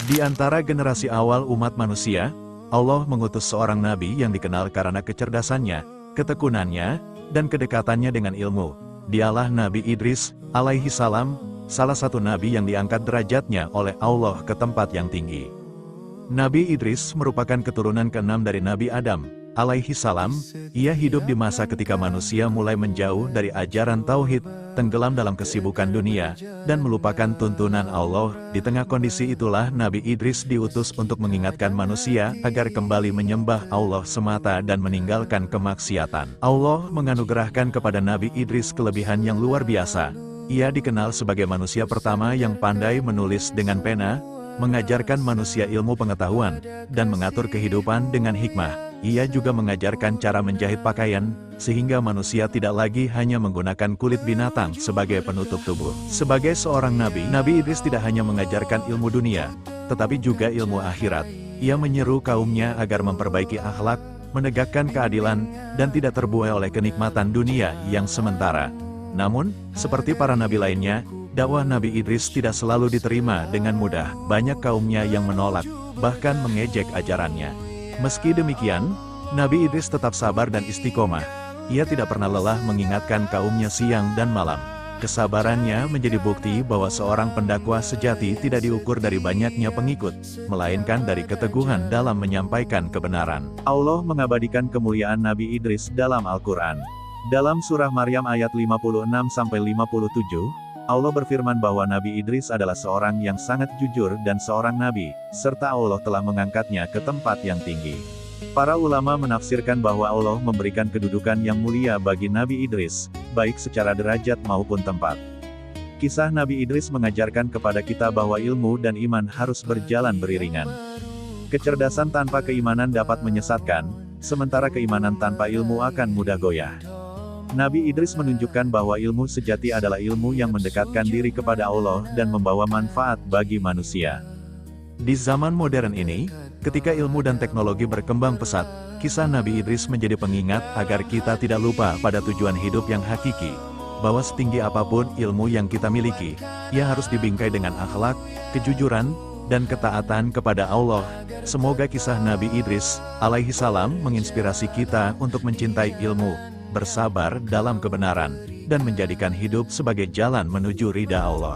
Di antara generasi awal umat manusia, Allah mengutus seorang nabi yang dikenal karena kecerdasannya, ketekunannya, dan kedekatannya dengan ilmu. Dialah Nabi Idris, alaihi salam, salah satu nabi yang diangkat derajatnya oleh Allah ke tempat yang tinggi. Nabi Idris merupakan keturunan keenam dari Nabi Adam, alaihi salam. Ia hidup di masa ketika manusia mulai menjauh dari ajaran tauhid, tenggelam dalam kesibukan dunia, dan melupakan tuntunan Allah. Di tengah kondisi itulah Nabi Idris diutus untuk mengingatkan manusia agar kembali menyembah Allah semata dan meninggalkan kemaksiatan. Allah menganugerahkan kepada Nabi Idris kelebihan yang luar biasa. Ia dikenal sebagai manusia pertama yang pandai menulis dengan pena, mengajarkan manusia ilmu pengetahuan, dan mengatur kehidupan dengan hikmah. Ia juga mengajarkan cara menjahit pakaian, sehingga manusia tidak lagi hanya menggunakan kulit binatang sebagai penutup tubuh. Sebagai seorang nabi, Nabi Idris tidak hanya mengajarkan ilmu dunia, tetapi juga ilmu akhirat. Ia menyeru kaumnya agar memperbaiki akhlak, menegakkan keadilan, dan tidak terbuai oleh kenikmatan dunia yang sementara. Namun, seperti para nabi lainnya, dakwah Nabi Idris tidak selalu diterima dengan mudah. Banyak kaumnya yang menolak, bahkan mengejek ajarannya. Meski demikian, Nabi Idris tetap sabar dan istiqomah. Ia tidak pernah lelah mengingatkan kaumnya siang dan malam. Kesabarannya menjadi bukti bahwa seorang pendakwah sejati tidak diukur dari banyaknya pengikut, melainkan dari keteguhan dalam menyampaikan kebenaran. Allah mengabadikan kemuliaan Nabi Idris dalam Al-Quran. Dalam surah Maryam ayat 56-57, Allah berfirman bahwa Nabi Idris adalah seorang yang sangat jujur dan seorang nabi, serta Allah telah mengangkatnya ke tempat yang tinggi. Para ulama menafsirkan bahwa Allah memberikan kedudukan yang mulia bagi Nabi Idris, baik secara derajat maupun tempat. Kisah Nabi Idris mengajarkan kepada kita bahwa ilmu dan iman harus berjalan beriringan. Kecerdasan tanpa keimanan dapat menyesatkan, sementara keimanan tanpa ilmu akan mudah goyah. Nabi Idris menunjukkan bahwa ilmu sejati adalah ilmu yang mendekatkan diri kepada Allah dan membawa manfaat bagi manusia. Di zaman modern ini, ketika ilmu dan teknologi berkembang pesat, kisah Nabi Idris menjadi pengingat agar kita tidak lupa pada tujuan hidup yang hakiki, bahwa setinggi apapun ilmu yang kita miliki, ia harus dibingkai dengan akhlak, kejujuran, dan ketaatan kepada Allah. Semoga kisah Nabi Idris, alaihi salam, menginspirasi kita untuk mencintai ilmu, bersabar dalam kebenaran, dan menjadikan hidup sebagai jalan menuju ridha Allah.